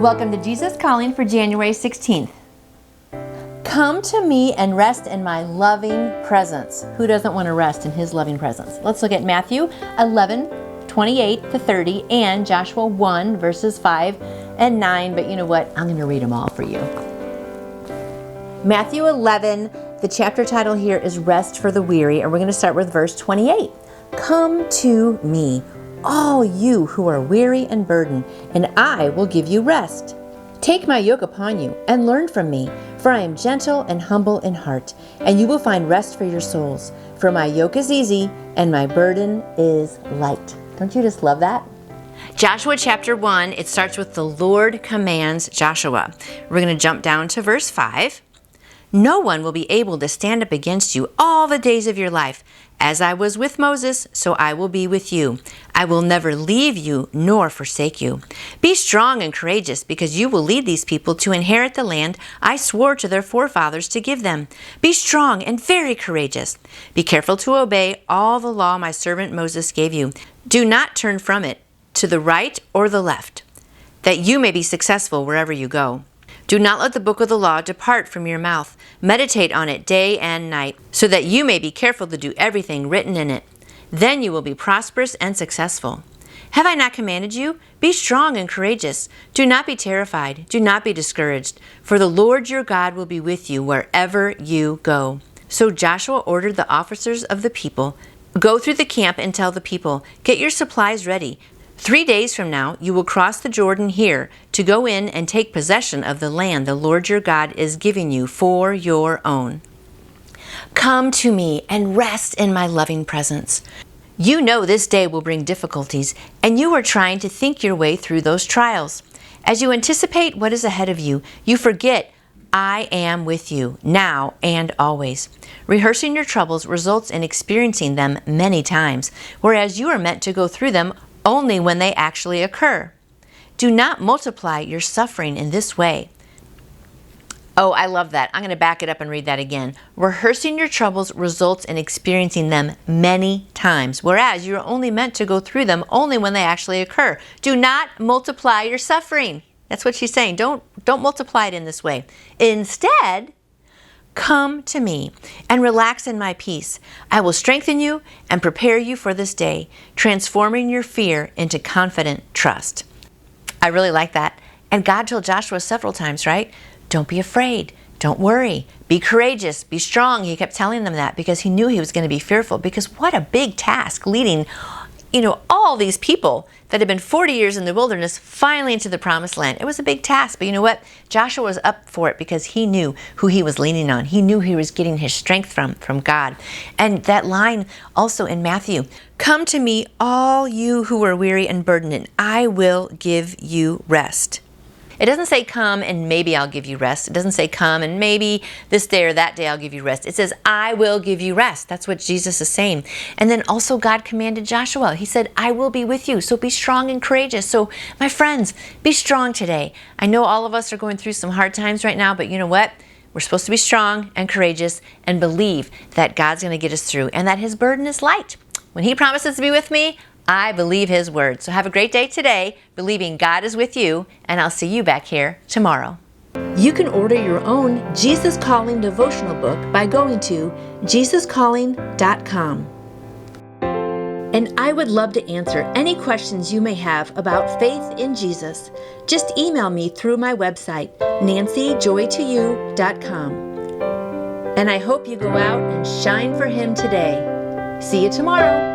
Welcome to Jesus Calling for January 16th. Come to me and rest in my loving presence. Who doesn't want to rest in his loving presence? Let's look at Matthew 11:28-30 and Joshua 1 verses 5 and 9. But you know what? I'm going to read them all for you. Matthew 11, the chapter title here is Rest for the Weary, and we're going to start with verse 28. Come to me, all you who are weary and burdened, and I will give you rest. Take my yoke upon you and learn from me, for I am gentle and humble in heart, and you will find rest for your souls. For my yoke is easy and my burden is light. Don't you just love that? Joshua chapter 1, it starts with the Lord commands Joshua. We're going to jump down to verse 5. No one will be able to stand up against you all the days of your life. As I was with Moses, so I will be with you. I will never leave you nor forsake you. Be strong and courageous, because you will lead these people to inherit the land I swore to their forefathers to give them. Be strong and very courageous. Be careful to obey all the law my servant Moses gave you. Do not turn from it to the right or the left, that you may be successful wherever you go. Do not let the book of the law depart from your mouth. Meditate on it day and night, so that you may be careful to do everything written in it. Then you will be prosperous and successful. Have I not commanded you? Be strong and courageous. Do not be terrified. Do not be discouraged, for the Lord your God will be with you wherever you go. So Joshua ordered the officers of the people, go through the camp and tell the people, get your supplies ready. 3 days from now, you will cross the Jordan here to go in and take possession of the land the Lord your God is giving you for your own. Come to me and rest in my loving presence. You know this day will bring difficulties, and you are trying to think your way through those trials. As you anticipate what is ahead of you, you forget I am with you now and always. Rehearsing your troubles results in experiencing them many times, whereas you are meant to go through them only when they actually occur. Do not multiply your suffering in this way. Oh, I love that. I'm going to back it up and read that again. Rehearsing your troubles results in experiencing them many times, whereas you're only meant to go through them only when they actually occur. Do not multiply your suffering. That's what she's saying. Don't multiply it in this way. Instead, come to me and relax in my peace. I will strengthen you and prepare you for this day, transforming your fear into confident trust. I really like that. And God told Joshua several times, right? Don't be afraid. Don't worry. Be courageous. Be strong. He kept telling them that because he knew he was going to be fearful. Because what a big task leading, all these people that had been 40 years in the wilderness finally into the promised land. It was a big task, but you know what? Joshua was up for it because he knew who he was leaning on. He knew he was getting his strength from God. And that line also in Matthew, come to me, all you who are weary and burdened, and I will give you rest. It doesn't say come and maybe I'll give you rest. It doesn't say come and maybe this day or that day I'll give you rest. It says I will give you rest. That's what Jesus is saying. And then also God commanded Joshua. He said, I will be with you. So be strong and courageous. So my friends, be strong today. I know all of us are going through some hard times right now, but you know what? We're supposed to be strong and courageous and believe that God's going to get us through and that his burden is light. When he promises to be with me, I believe his word. So have a great day today, believing God is with you, and I'll see you back here tomorrow. You can order your own Jesus Calling devotional book by going to jesuscalling.com. And I would love to answer any questions you may have about faith in Jesus. Just email me through my website, nancyjoytoyou.com. And I hope you go out and shine for him today. See you tomorrow.